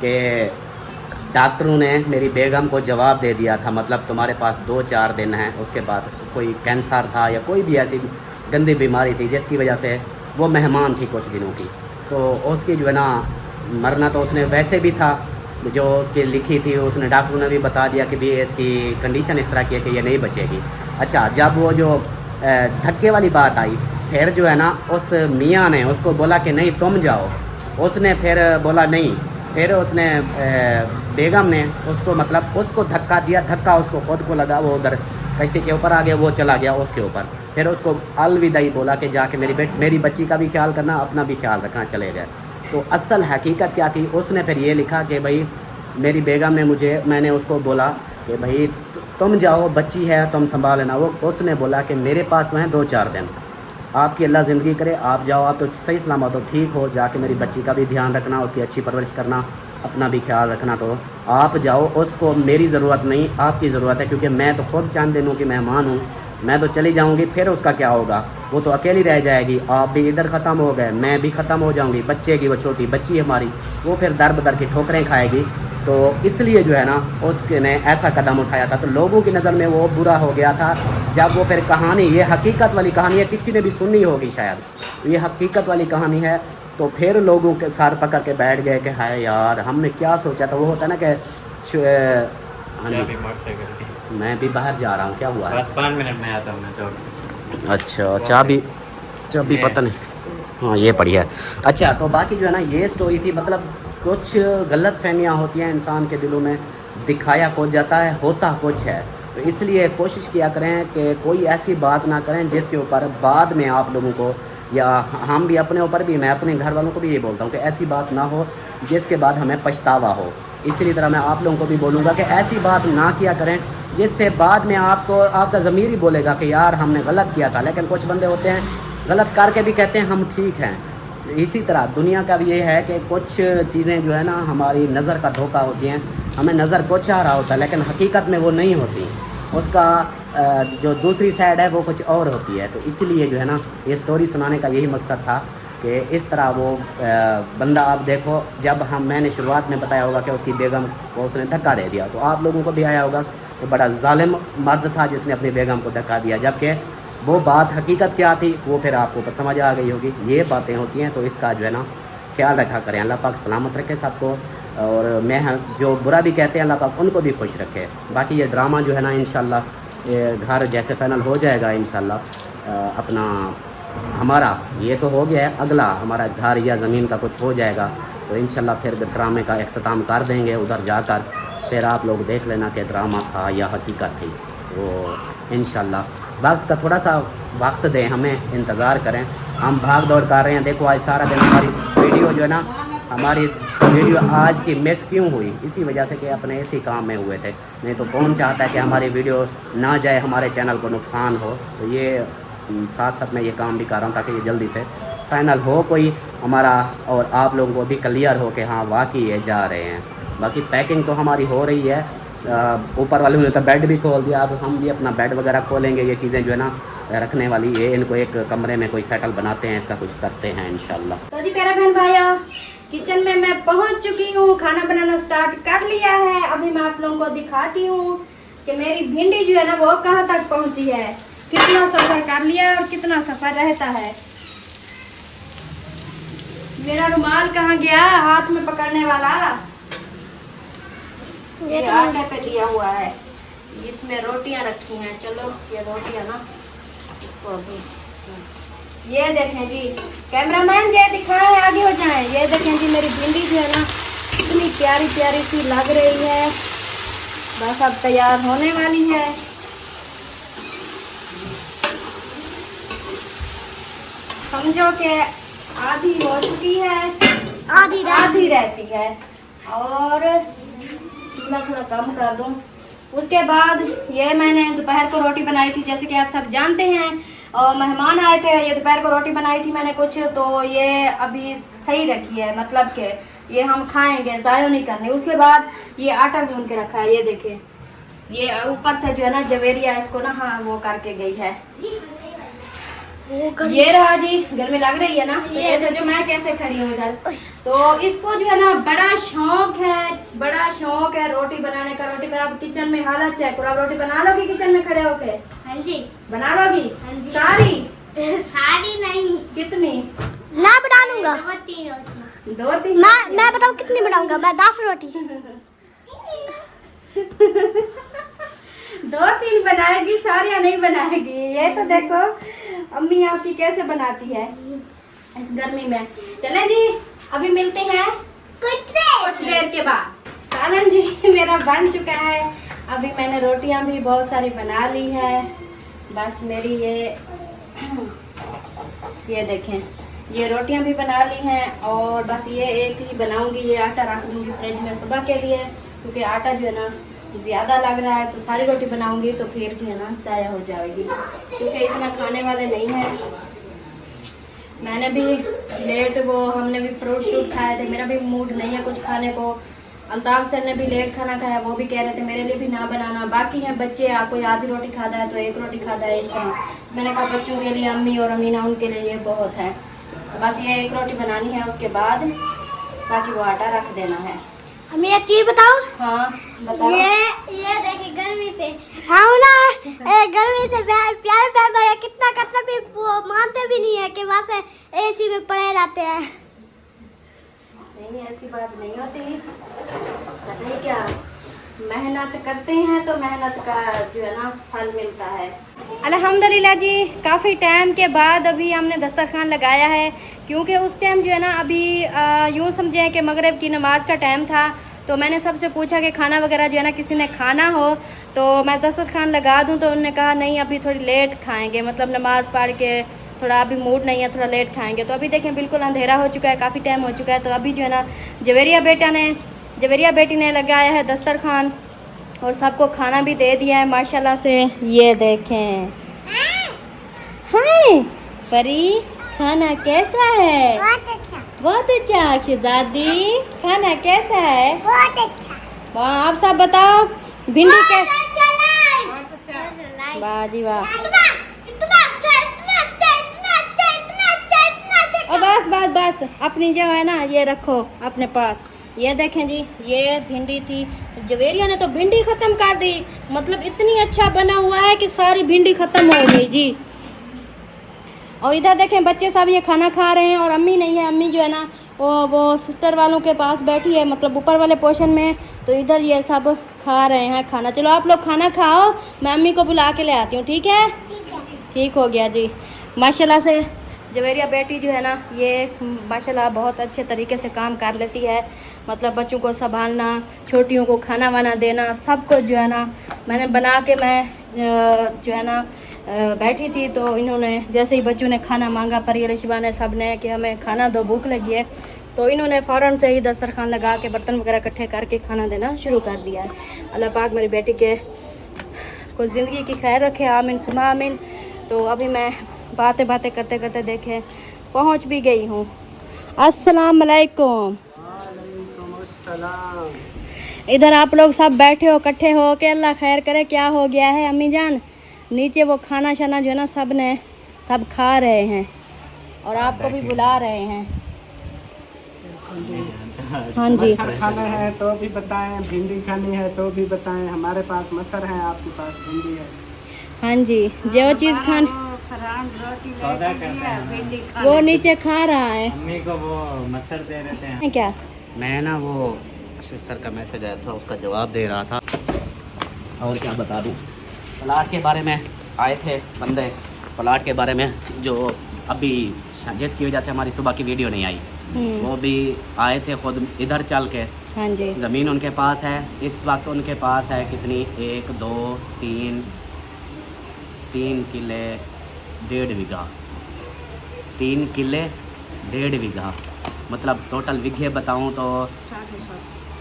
कि डॉक्टरों ने मेरी बेगम को जवाब दे दिया था, मतलब तुम्हारे पास 2-4 दिन हैं, उसके बाद कोई कैंसर था या कोई भी ऐसी गंदी बीमारी थी जिसकी वजह से वो मेहमान थी कुछ दिनों की। तो उसकी जो है ना मरना तो उसने वैसे भी था, जो उसकी लिखी थी उसने, डॉक्टरों ने भी बता दिया कि भी इसकी कंडीशन इस तरह की है कि ये नहीं बचेगी। अच्छा, जब वो जो धक्के वाली बात आई। फिर जो है ना उस मियाँ ने उसको बोला कि नहीं तुम जाओ, उसने फिर बोला नहीं, फिर उसने बेगम ने उसको मतलब उसको धक्का दिया, धक्का उसको खुद को लगा, वो उधर कश्ती के ऊपर आ गया, वो चला गया उसके ऊपर। फिर उसको अलविदाई बोला कि जाके मेरी बच्ची का भी ख्याल करना, अपना भी ख्याल रखना, चले गए। तो असल हकीकत क्या थी, उसने फिर ये लिखा कि भाई मेरी बेगम ने मैंने उसको बोला कि भाई तुम जाओ, बच्ची है तुम संभाल लेना। वो उसने बोला कि मेरे पास तो हैं 2-4 दिन, आपकी अल्लाह ज़िंदगी करे, आप जाओ, आप तो सही सलामत हो, ठीक हो, जाके मेरी बच्ची का भी ध्यान रखना, उसकी अच्छी परवरिश करना, अपना भी ख्याल रखना। तो आप जाओ, उसको मेरी ज़रूरत नहीं, आपकी ज़रूरत है, क्योंकि मैं तो ख़ुद चंद दिनों की मेहमान हूँ, मैं तो चली जाऊँगी, फिर उसका क्या होगा, वो तो अकेली रह जाएगी, आप भी इधर ख़त्म हो गए, मैं भी ख़त्म हो जाऊँगी, बच्चे की वो छोटी बच्ची हमारी, वो फिर दर बदर की ठोकरें खाएगी। तो इसलिए जो है ना उसने ऐसा कदम उठाया था। तो लोगों की नज़र में वो बुरा हो गया था। जब वो फिर कहानी, ये हकीकत वाली कहानी है, किसी ने भी सुनी होगी शायद, ये हकीकत वाली कहानी है। तो फिर लोगों के सार पकड़ के बैठ गए कि हाय यार हमने क्या सोचा था। वो होता है ना कि हाँ जी मैं भी बाहर जा रहा हूँ, क्या हुआ है? बस 5 मिनट में आता हूँ मैं तो। अच्छा चाबी पता नहीं, हाँ ये पड़ी है। अच्छा तो बाकी जो है ना ये स्टोरी थी, मतलब कुछ गलत फहमियाँ होती हैं इंसान के दिलों में, दिखाया कुछ जाता है, होता कुछ है। तो इसलिए कोशिश किया करें कि कोई ऐसी बात ना करें जिसके ऊपर बाद में आप लोगों को, या हम भी अपने ऊपर भी, मैं अपने घर वालों को भी ये बोलता हूँ कि ऐसी बात ना हो जिसके बाद हमें पछतावा हो। इसी तरह मैं आप लोगों को भी बोलूँगा कि ऐसी बात ना किया करें जिससे बाद में आपका ज़मीर ही बोलेगा कि यार हमने गलत किया था। लेकिन कुछ बंदे होते हैं गलत करके भी कहते हैं हम ठीक हैं। इसी तरह दुनिया का भी ये है कि कुछ चीज़ें जो है ना हमारी नज़र का धोखा होती हैं, हमें नज़र कुछ आ रहा होता है लेकिन हकीकत में वो नहीं होती, उसका जो दूसरी साइड है वो कुछ और होती है। तो इसीलिए जो है ना ये स्टोरी सुनाने का यही मकसद था कि इस तरह वो बंदा, आप देखो जब मैंने शुरुआत में बताया होगा कि उसकी बेगम को उसने धक्का दे दिया, तो आप लोगों को भी आया होगा तो बड़ा जालिम मर्द था जिसने अपनी बेगम को धक्का दिया, जबकि वो बात हकीकत क्या थी वो फिर आपको पर समझ आ गई होगी। ये बातें होती हैं, तो इसका जो है ना ख्याल रखा करें। अल्लाह पाक सलामत रखे सबको, और मैं जो बुरा भी कहते हैं अल्लाह पाक उनको भी खुश रखे। बाकी ये ड्रामा जो है ना इंशाल्लाह ये घर जैसे फाइनल हो जाएगा इंशाल्लाह, अपना हमारा ये तो हो गया है, अगला हमारा घर या ज़मीन का कुछ हो जाएगा तो इंशाल्लाह फिर ड्रामे का अख्ताम कर देंगे उधर जाकर। फिर आप लोग देख लेना कि ड्रामा था या हकीकत थी। तो इंशाल्लाह वक्त का थोड़ा सा वक्त दें, हमें इंतज़ार करें। हम भाग दौड़ कर रहे हैं। देखो आज सारा दिन हमारी वीडियो जो है ना, हमारी वीडियो आज की मिस क्यों हुई, इसी वजह से कि अपने इसी काम में हुए थे। नहीं तो कौन चाहता है कि हमारी वीडियो ना जाए, हमारे चैनल को नुकसान हो। तो ये साथ साथ मैं ये काम भी कर रहा हूँ ताकि ये जल्दी से फाइनल हो कोई हमारा, और आप लोगों को भी क्लियर हो कि हाँ वाकई ये जा रहे हैं। बाकी पैकिंग तो हमारी हो रही है, ऊपर वालों ने तो बेड भी खोल दिया, अब हम भी अपना बेड वगैरह खोलेंगे। ये चीज़ें जो है ना रखने वाली, ये इनको एक कमरे में कोई सेटल बनाते हैं, इसका कुछ करते हैं इंशाल्लाह। तो जी प्यारे बहन भाइयों, किचन में मैं पहुंच चुकी हूँ, खाना बनाना स्टार्ट कर लिया है। अभी मैं आप लोगों को दिखाती हूँ कि मेरी भिंडी जो है ना वो कहाँ तक पहुँची है, कितना सफ़र कर लिया है और कितना सफ़र रहता है। मेरा रुमाल कहाँ गया, हाथ में पकड़ने वाला, ये आटे पे दिया हुआ है, इसमें रोटियां रखी हैं। चलो ये रोटियां ना इसको अभी ये देखें जी, कैमरामैन ये दिखाएं, आगे हो जाएं। ये देखें जी मेरी भिंडी जो है ना इतनी प्यारी प्यारी सी लग रही है, बस अब तैयार होने वाली है। समझो कि आधी हो चुकी है, आधी रहती है, और मैं थोड़ा कम कर दूं। उसके बाद ये मैंने दोपहर को रोटी बनाई थी, जैसे कि आप सब जानते हैं, और मेहमान आए थे, ये दोपहर को रोटी बनाई थी मैंने कुछ, तो ये अभी सही रखी है, मतलब कि ये हम खाएंगे, ज़ाया नहीं करने। उसके बाद ये आटा गूंद के रखा है, ये देखें, ये ऊपर से जो है ना जवेरिया इसको ना हाँ वो करके गई है। ये रहा जी, गर्मी लग रही है ना, तो ऐसे जो मैं कैसे खड़ी हूँ इधर, तो इसको जो है ना बड़ा शौक है रोटी बनाने का। रोटी बना, किचन में हालत चेक करो, आप रोटी बना लोगी किचन में खड़े होके? हाँ जी। बना लोगी? हाँ जी। सारी नहीं, कितनी? मैं बना लूंगा 2-3 रोटी। 2-3? मैं बताऊँ कितनी बनाऊंगा? मैं 10 रोटी। 2-3 बनाएगी, सारियाँ नहीं बनाएगी। ये तो देखो अम्मी आपकी कैसे बनाती है इस गर्मी में। चले जी, अभी मिलते हैं कुछ देर के बाद। सालन जी मेरा बन चुका है। अभी मैंने रोटियां भी बहुत सारी बना ली है। बस मेरी ये देखें, ये रोटियां भी बना ली हैं और बस ये एक ही बनाऊंगी। ये आटा रख दूंगी फ्रिज में सुबह के लिए, क्योंकि आटा जो है ना ज़्यादा लग रहा है, तो सारी रोटी बनाऊंगी तो फिर जो है ना ज़ाया हो जाएगी, क्योंकि इतना खाने वाले नहीं हैं। मैंने भी लेट हमने भी फ्रूट शूट खाए थे, मेरा भी मूड नहीं है कुछ खाने को। अल्ताफ सर ने भी लेट खाना खाया, वो भी कह रहे थे मेरे लिए भी ना बनाना। बाकी हैं बच्चे, कोई आधी रोटी खाता है तो एक रोटी खाता है, इस तरह। मैंने कहा बच्चों के लिए अम्मी और अमीना उनके लिए ये बहुत है। बस ये एक रोटी बनानी है, उसके बाद बाकी वो आटा रख देना है। हमें एक चीज बताओ। हाँ बताओ। ये देखिए गर्मी से हम ना गर्मी से प्यार प्यार कितना भी वो मानते भी नहीं है कि वहाँ पे एसी में पड़े रहते हैं। नहीं ऐसी बात नहीं होती, पता है क्या, मेहनत करते हैं तो मेहनत का जो है ना फल मिलता है। अल्हम्दुलिल्लाह जी, काफ़ी टाइम के बाद अभी हमने दस्तरखान लगाया है, क्योंकि उस टाइम जो है ना अभी यूँ समझें कि मगरिब की नमाज़ का टाइम था। तो मैंने सबसे पूछा कि खाना वगैरह जो है ना किसी ने खाना हो तो मैं दस्तरखान लगा दूं, तो उन्होंने कहा नहीं अभी थोड़ी लेट खाएंगे, मतलब नमाज़ पढ़ के थोड़ा अभी मूड नहीं है, थोड़ा लेट खाएंगे। तो अभी देखें बिल्कुल अंधेरा हो चुका है, काफ़ी टाइम हो चुका है। तो अभी जो है ना जवेरिया बेटी ने लगाया है दस्तरखान और सबको खाना भी दे दिया है माशाल्लाह से। ये देखें, हाय परी, खाना कैसा है? बहुत अच्छा। शहजादी, खाना कैसा है? बहुत अच्छा। वाह, आप सब बताओ भिंडी के। वाह जी वाह। और बस अपनी जो है ना ये रखो अपने पास। ये देखें जी, ये भिंडी थी, जवेरिया ने तो भिंडी ख़त्म कर दी, मतलब इतनी अच्छा बना हुआ है कि सारी भिंडी ख़त्म हो गई जी। और इधर देखें बच्चे सब ये खाना खा रहे हैं और अम्मी नहीं है। अम्मी जो है ना वो सिस्टर वालों के पास बैठी है, मतलब ऊपर वाले पोर्शन में। तो इधर ये सब खा रहे हैं खाना। चलो आप लोग खाना खाओ, मैं अम्मी को बुला के ले आती हूँ, ठीक है? ठीक हो गया जी। माशाल्लाह से जवेरिया बेटी जो है ना ये माशाल्लाह बहुत अच्छे तरीके से काम कर लेती है, मतलब बच्चों को संभालना, छोटियों को खाना वाना देना, सब कुछ जो है ना मैंने बना के मैं जो है ना बैठी थी। तो इन्होंने जैसे ही बच्चों ने खाना मांगा, परी अलिशबा ने, सब ने, कि हमें खाना दो, भूख लगी है, तो इन्होंने फ़ौरन से ही दस्तरखान लगा के बर्तन वगैरह इकट्ठे करके खाना देना शुरू कर दिया है। अल्लाह पाक मेरी बेटी के को ज़िंदगी की खैर रखे, आमीन सुमा आमीन। तो अभी मैं बातें करते करते देखें पहुंच भी गई हूँ। अस्सलाम वालेकुम। इधर आप लोग सब बैठे हो इकट्ठे हो के, अल्लाह खैर करे। क्या हो गया है अम्मी जान? नीचे वो खाना शाना जो है ना सब खा रहे हैं और आपको भी बुला रहे हैं। हाँ जी, मसर खाना है तो भी बताएं, भिंडी खानी है तो भी बताएं। हमारे पास मसर है, आपके पास भिंडी है। हाँ जी, जो चीज़ खानी वो नीचे खा रहा है। मम्मी को वो मच्छर दे देते हैं। है क्या? मैं ना वो सिस्टर का मैसेज आया था, उसका जवाब दे रहा था। और क्या बता दूँ, प्लाट के बारे में आए थे बंदे, प्लाट के बारे में जो अभी जिसकी वजह से हमारी सुबह की वीडियो नहीं आई, वो भी आए थे खुद इधर चल के। हाँ जी, ज़मीन उनके पास है इस वक्त, उनके पास है कितनी, 1 2 3 किले 1.5 बीघा, 3 किले 1.5 बीघा, मतलब टोटल बीघे बताऊं तो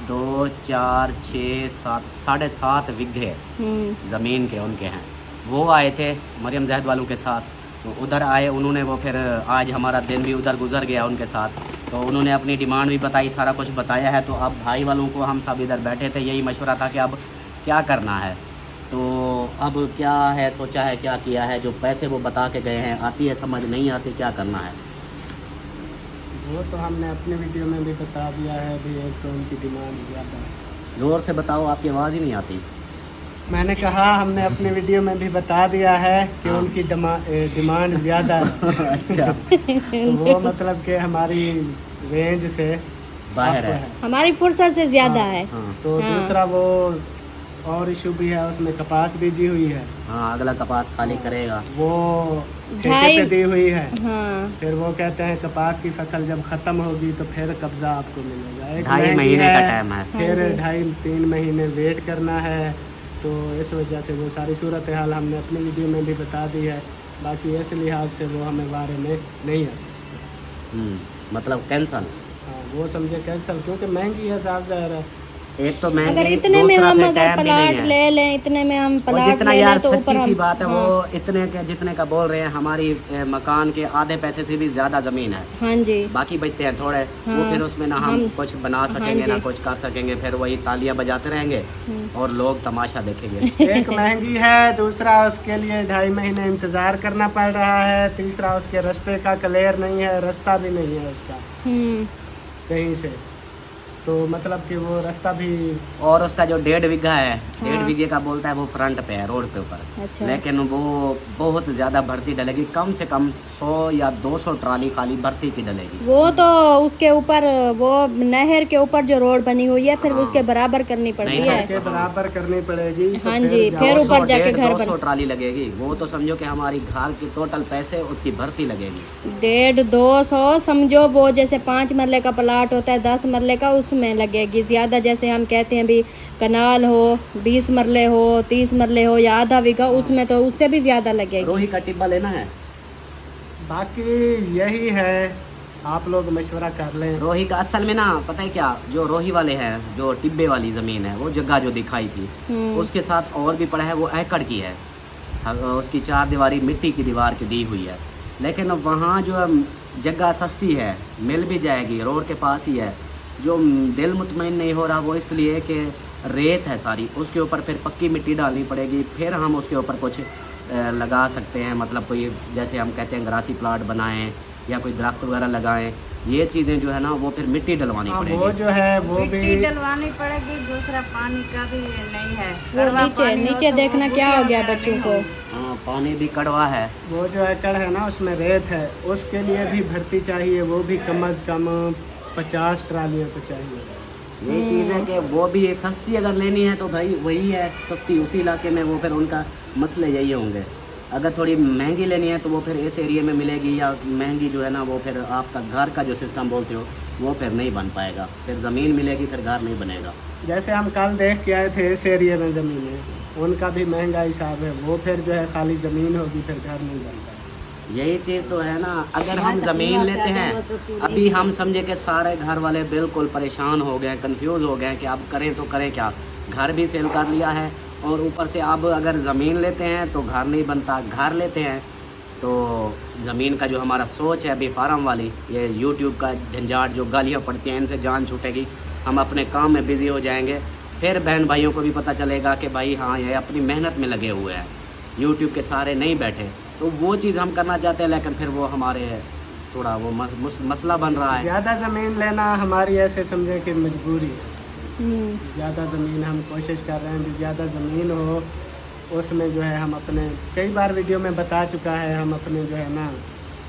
2 4 6 7 7.5 बीघे ज़मीन के उनके हैं। वो आए थे मरियम जहद वालों के साथ, तो उधर आए उन्होंने, वो फिर आज हमारा दिन भी उधर गुजर गया उनके साथ। तो उन्होंने अपनी डिमांड भी बताई, सारा कुछ बताया है। तो अब भाई वालों को हम सब इधर बैठे थे, यही मशवरा था कि अब क्या करना है। तो अब क्या है, सोचा है, क्या किया है, जो पैसे वो बता के गए हैं, आती है समझ, नहीं आती क्या करना है। वो तो हमने अपने वीडियो में भी बता दिया है। अभी एक तो उनकी डिमांड ज़्यादा है। ज़ोर से बताओ, आपकी आवाज़ ही नहीं आती। मैंने कहा हमने अपने वीडियो में भी बता दिया है कि उनकी डिमांड ज़्यादा है। अच्छा, तो वो मतलब कि हमारी रेंज से बाहर है। हमारी फुर्सत से ज़्यादा है। हाँ। तो हाँ। दूसरा वो और इशू भी है, उसमें कपास बीजी हुई है, हाँ अगला कपास खाली करेगा। वो ठेके ढाई- पे दी हुई है। हाँ फिर वो कहते हैं कपास की फसल जब खत्म होगी तो फिर कब्जा आपको मिलेगा। एक 2.5 महंगी महीने है, का टाइम है। फिर हाँ जी। 2.5-3 महीने वेट करना है। तो इस वजह से वो सारी सूरत हाल हमने अपनी वीडियो में भी बता दी है। बाकी इस लिहाज से वो हमें बारे में नहीं है। मतलब कैंसल। हाँ, वो समझे कैंसल, क्योंकि महंगी है साफ ज़ाहिर है। एक तो अगर महंगी, इतने में दूसरा हम फिर अगर टाइम भी नहीं प्लाट है। ले लें, इतने में हम और प्लाट जितना ले यार लें तो ऊपर सच्ची सी हम बात है, हाँ, वो इतने के जितने का बोल रहे हैं, हमारी मकान के आधे पैसे से भी ज्यादा जमीन है, हाँ जी बाकी बचते हैं थोड़े। वो हाँ, फिर उसमें ना हम हम- कुछ बना सकेंगे हाँ ना जी। कुछ कर सकेंगे, फिर वही तालियां बजाते रहेंगे और लोग तमाशा देखेंगे। एक महंगी है, दूसरा उसके लिए 2.5 महीने इंतज़ार करना पड़ रहा है, तीसरा उसके रास्ते का क्लियर नहीं है, रास्ता भी नहीं है उसका हम्म, कहीं से। तो मतलब कि वो रास्ता भी और उसका जो 1.5 बीघा है, हाँ। 1.5 बीघे का बोलता है, वो फ्रंट पे है, रोड पे ऊपर। अच्छा। लेकिन वो बहुत ज्यादा भर्ती डलेगी, कम से कम 100 या 200 ट्राली खाली भर्ती की डलेगी। वो तो उसके ऊपर वो नहर के ऊपर जो रोड बनी हुई है, फिर हाँ। उसके बराबर करनी पड़ती नहीं, है। के बराबर करनी पड़ेगी। तो हाँ जी, जाओ। फिर ऊपर 200, जाके घर 200 बन ट्राली लगेगी। वो तो समझो कि हमारी घर के टोटल पैसे उसकी भर्ती लगेगी। 150-200 समझो, वो जैसे 5 मरले का प्लाट होता है 10 मरले का, उसमें लगेगी ज़्यादा। जैसे हम कहते हैं भी कनाल हो 20 मरले हो 30 मरले हो या आधा बीघा, उसमें तो उससे भी ज़्यादा लगेगी। रोही का टिब्बा लेना है। बाकी यही है, आप लोग मशवरा कर लें। रोही का असल में ना पता है क्या, जो रोही वाले हैं, जो टिब्बे वाली ज़मीन है, वो जगह जो दिखाई थी उसके साथ और भी पड़ा है, वो एकड़ की है। उसकी 4 दीवारी मिट्टी की दीवार की दी हुई है। लेकिन वहाँ जो जगह सस्ती है, मिल भी जाएगी, रोड के पास ही है। जो दिल मुतमईन नहीं हो रहा वो इसलिए कि रेत है सारी, उसके ऊपर फिर पक्की मिट्टी डालनी पड़ेगी, फिर हम उसके ऊपर कुछ लगा सकते हैं। मतलब कोई जैसे हम कहते हैं ग्रासी प्लाट बनाएं या कोई दरख्त वगैरह लगाएं, ये चीज़ें जो है ना वो फिर मिट्टी डलवानी हाँ, वो पड़ेगी। जो है वो मिट्टी भी डलवानी पड़ेगी। दूसरा पानी का भी नहीं है, वो कड़वा नीचे पानी हो नीचे तो देखना वो क्या हो गया बुढ़िया बच्चों नहीं को। होगी। हाँ, पानी भी कड़वा है। वो जो एकड़ है ना उसमें रेत है, उसके लिए भी भर्ती चाहिए, वो भी कम अज़ कम 50 ट्रालियाँ तो चाहिए। यही चीज़ है कि वो भी एक सस्ती अगर लेनी है तो भाई वही है सस्ती, उसी इलाके में, वो फिर उनका मसले यही होंगे। अगर थोड़ी महंगी लेनी है तो वो फिर इस एरिया में मिलेगी, या महंगी जो है ना वो फिर आपका घर का जो सिस्टम बोलते हो वो फिर नहीं बन पाएगा। फिर ज़मीन मिलेगी, फिर घर नहीं बनेगा। जैसे हम कल देख के आए थे इस एरिया में ज़मीनें, उनका भी महंगा हिसाब है। वो फिर जो है खाली ज़मीन होगी, फिर घर नहीं बनता। यही चीज़ तो है ना, अगर हम ज़मीन लेते हैं, अभी हम समझे कि सारे घर वाले बिल्कुल परेशान हो गए, कंफ्यूज हो गए कि अब करें तो करें क्या। घर भी सेल कर लिया है और ऊपर से अब अगर ज़मीन लेते हैं तो घर नहीं बनता, घर लेते हैं तो ज़मीन का जो हमारा सोच है अभी फार्म वाली, ये यूट्यूब का झंझाट जो गालियाँ पड़ती हैं, इनसे जान छूटेगी। हम अपने काम में बिज़ी हो जाएंगे, फिर बहन भाइयों को भी पता चलेगा कि भाई हाँ ये अपनी मेहनत में लगे हुए हैं, यूट्यूब के सहारे नहीं बैठे। तो वो चीज़ हम करना चाहते हैं, लेकिन फिर वो हमारे थोड़ा वो मसला बन रहा है। ज़्यादा ज़मीन लेना हमारी ऐसे समझे कि मजबूरी है। ज़्यादा ज़मीन हम कोशिश कर रहे हैं कि ज़्यादा ज़मीन हो, उसमें जो है हम अपने, कई बार वीडियो में बता चुका है, हम अपने जो है ना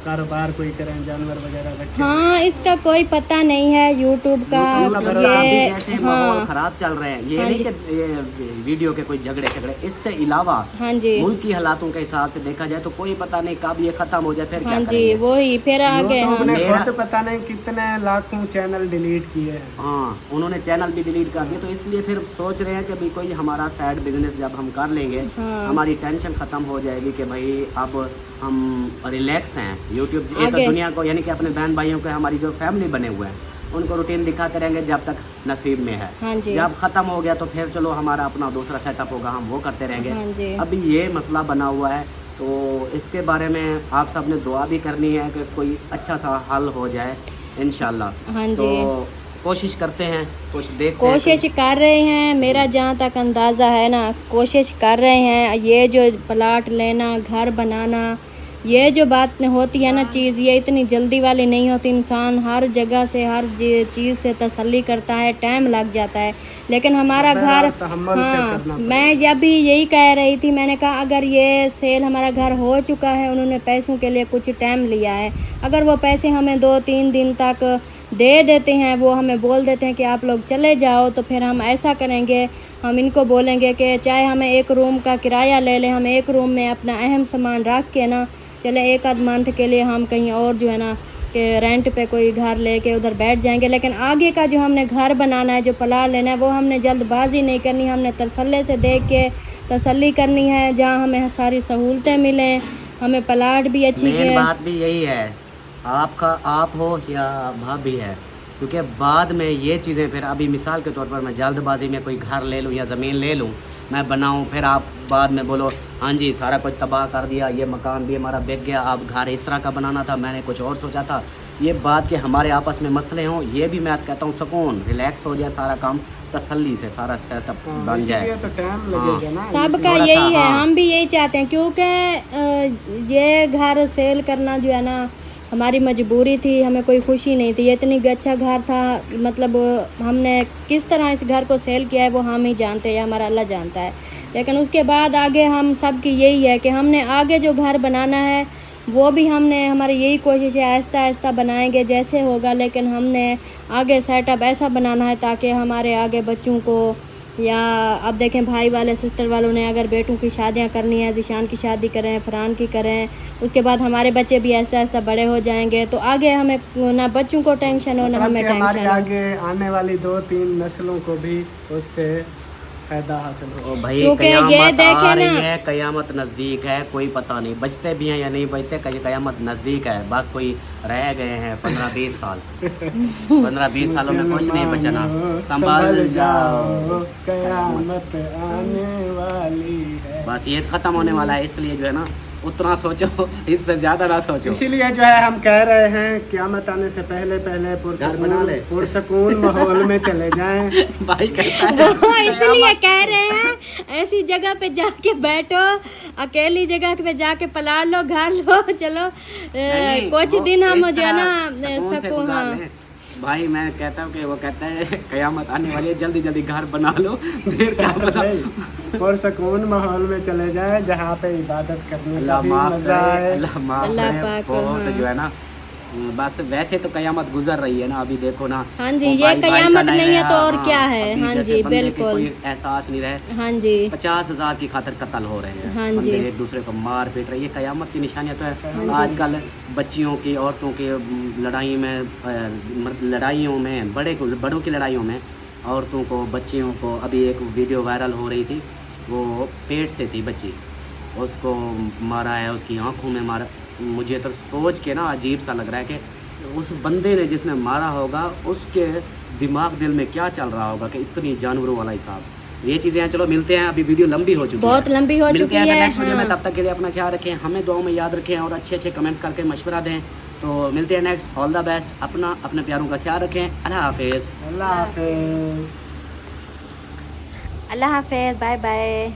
कारोबार कोई करें, जानवर वगैरह रखें। हाँ, इसका कोई पता नहीं है यूट्यूब का। यूट्यूब पर ये अभी जैसे माहौल हाँ खराब चल रहे हैं, ये हाँ नहीं जी। कि ये वीडियो के कोई झगड़े, इससे अलावा हाँ जी मुल्क की हालातों के हिसाब से देखा जाए तो कोई पता नहीं कब ये खत्म हो जाए, फिर हाँ क्या जी, करेंगे। वही फिर आगे यूट्यूब ने मेरा- खुद पता नहीं कितने लाखों चैनल डिलीट किए हैं। हाँ, उन्होंने चैनल भी डिलीट कर दिए, तो इसलिए फिर सोच रहे हैं कि भाई कोई हमारा साइड बिजनेस जब हम कर लेंगे, हाँ। हमारी टेंशन ख़त्म हो जाएगी कि भाई अब हम रिलैक्स हैं। यूट्यूब ये तो आगे। दुनिया को, यानी कि अपने बहन भाइयों के, हमारी जो फैमिली बने हुए हैं उनको रूटीन दिखाते रहेंगे जब तक नसीब में है। हाँ जी जब ख़त्म हो गया तो फिर चलो हमारा अपना दूसरा सेटअप होगा, हम वो करते रहेंगे। हाँ जी अभी ये मसला बना हुआ है, तो इसके बारे में आप सब ने दुआ भी करनी है कि कोई अच्छा सा हल हो जाए इंशाल्लाह। हाँ जी। तो कोशिश करते हैं, कुछ देखते हैं। कोशिश कर रहे हैं, मेरा जहाँ तक अंदाज़ा है ना, कोशिश कर रहे हैं। ये जो प्लाट लेना, घर बनाना, ये जो बात होती है ना चीज़, ये इतनी जल्दी वाली नहीं होती। इंसान हर जगह से हर चीज़ से तसल्ली करता है, टाइम लग जाता है। लेकिन हमारा घर, तहम्मुल से हाँ, करना मैं जब भी यही कह रही थी, मैंने कहा अगर ये सेल हमारा घर हो चुका है, उन्होंने पैसों के लिए कुछ टाइम लिया है, अगर वो पैसे हमें 2-3 दिन तक दे देते हैं, वो हमें बोल देते हैं कि आप लोग चले जाओ, तो फिर हम ऐसा करेंगे, हम इनको बोलेंगे कि चाहे हमें एक रूम का किराया ले लें, हम एक रूम में अपना अहम सामान रख के ना चले एक आध मंथ के लिए हम कहीं और जो है ना कि रेंट पे कोई घर लेके उधर बैठ जाएंगे। लेकिन आगे का जो हमने घर बनाना है, जो प्लाट लेना है, वो हमने जल्दबाजी नहीं करनी, हमने तसल्ली से देख के तसल्ली करनी है, जहाँ हमें सारी सहूलतें मिलें, हमें प्लाट भी अच्छी मेन बात भी यही है, आपका आप हो या भाभी है, क्योंकि बाद में ये चीज़ें फिर अभी मिसाल के तौर पर मैं जल्दबाजी में कोई घर ले लूँ या ज़मीन ले लूँ, मैं बनाऊँ, फिर आप बाद में बोलो हाँ जी सारा कुछ तबाह कर दिया, ये मकान भी हमारा बिक गया, अब घर इस तरह का बनाना था, मैंने कुछ और सोचा था। ये बात के हमारे आपस में मसले हों, ये भी मैं कहता हूँ सुकून रिलैक्स हो जाए, सारा काम तसल्ली से सारा सेटअप बन जाए। तो टाइम लगेगा ना। सबका थोड़ा सा, यही है, हाँ। हम भी यही चाहते हैं, क्योंकि ये घर सेल करना जो है ना हमारी मजबूरी थी, हमें कोई खुशी नहीं थी। ये इतनी अच्छा घर था, मतलब हमने किस तरह इस घर को सेल किया है वो हम ही जानते हैं, हमारा अल्लाह जानता है। लेकिन उसके बाद आगे हम सब की यही है कि हमने आगे जो घर बनाना है वो भी हमने, हमारी यही कोशिश है, आहिस्ता आहिस्ता बनाएंगे जैसे होगा, लेकिन हमने आगे सेटअप ऐसा बनाना है ताकि हमारे आगे बच्चों को, या अब देखें भाई वाले सिस्टर वालों ने अगर बेटों की शादियां करनी है, ज़िशान की शादी करें, फरहान की करें, उसके बाद हमारे बच्चे भी आहिस्ता आहिस्ता बड़े हो जाएंगे, तो आगे हमें ना बच्चों को टेंशन हो ना हमें हमारी टेंशन हो। आगे आने वाली 2-3 नस्लों को भी उससे फायदा हासिल हो। ओ भाई क्योंकि ये कयामत देखे आ रही ना- है, कयामत नज़दीक है, कोई पता नहीं बचते भी हैं या नहीं बचते, कयामत नज़दीक है, बस कोई रह गए हैं 15-20 साल 15-20 सालों में कुछ नहीं बचना, संभल जाओ, कयामत आने वाली है। बस ये ख़त्म होने वाला है, इसलिए जो है ना उतना सोचो, इससे ज़्यादा ना सोचो। इसीलिए जो है हम कह रहे हैं क़यामत आने से पहले पहले बना ले। पुरसकून माहौल में चले जाएं। भाई कहता है वो इसलिए कह रहे हैं ऐसी जगह पे जाके बैठो, अकेली जगह पे जाके पला लो, घर लो, चलो नहीं, कुछ वो दिन हम इस जो है ना तरह सुकून से सकून, गुजार हाँ लें। भाई मैं कहता हूँ कि वो कहता है कयामत आने वाली है, जल्दी जल्दी घर बना लो, देर क्या पता। पुरसकून माहौल में चले जाएं जहाँ पे इबादत करने का अल्लाह भी माफ मजा करे, है। अल्लाह माफ अल्लाह करे, पाक, बहुत हाँ। जो है ना, बस वैसे तो कयामत गुजर रही है ना, अभी देखो ना। हाँ जी, वो ये भाई भाई का कयामत नहीं है रहा, तो और हाँ, क्या है। अभी हाँ जैसे जी, बंदे के बिल्कुल। कोई एहसास नहीं रहे, हाँ जी, 50,000 की खातिर कत्ल हो रहे हैं, हाँ बंदे जी। एक दूसरे को मार पीट रही है, कयामत की निशानियाँ तो है। आजकल बच्चियों की, औरतों की लड़ाई में, लड़ाइयों में, बड़ों की लड़ाइयों में औरतों को, बच्चियों को, अभी एक वीडियो वायरल हो रही थी, वो पेट से थी बच्ची, उसको मारा है, उसकी आंखों में मारा। मुझे तो सोच के ना अजीब सा लग रहा है कि उस बंदे ने जिसने मारा होगा उसके दिमाग दिल में क्या चल रहा होगा कि इतनी जानवरों वाला हिसाब। ये चीज़ें हैं। चलो मिलते हैं, अभी वीडियो लंबी हो चुकी बहुत है, लंबी हो मिलते चुकी हैं है, नेक्स्ट वीडियो में। हाँ। तब तक के लिए अपना ख्याल रखें, हमें दुआओं में याद रखें और अच्छे अच्छे कमेंट्स करके मशवरा दें। तो मिलते हैं नेक्स्ट, ऑल द बेस्ट, अपने प्यारों का ख्याल रखें। अल्लाह हाफिज़। अल्लाह हाफिज़। अल्लाह हाफिज़, बाय बाय।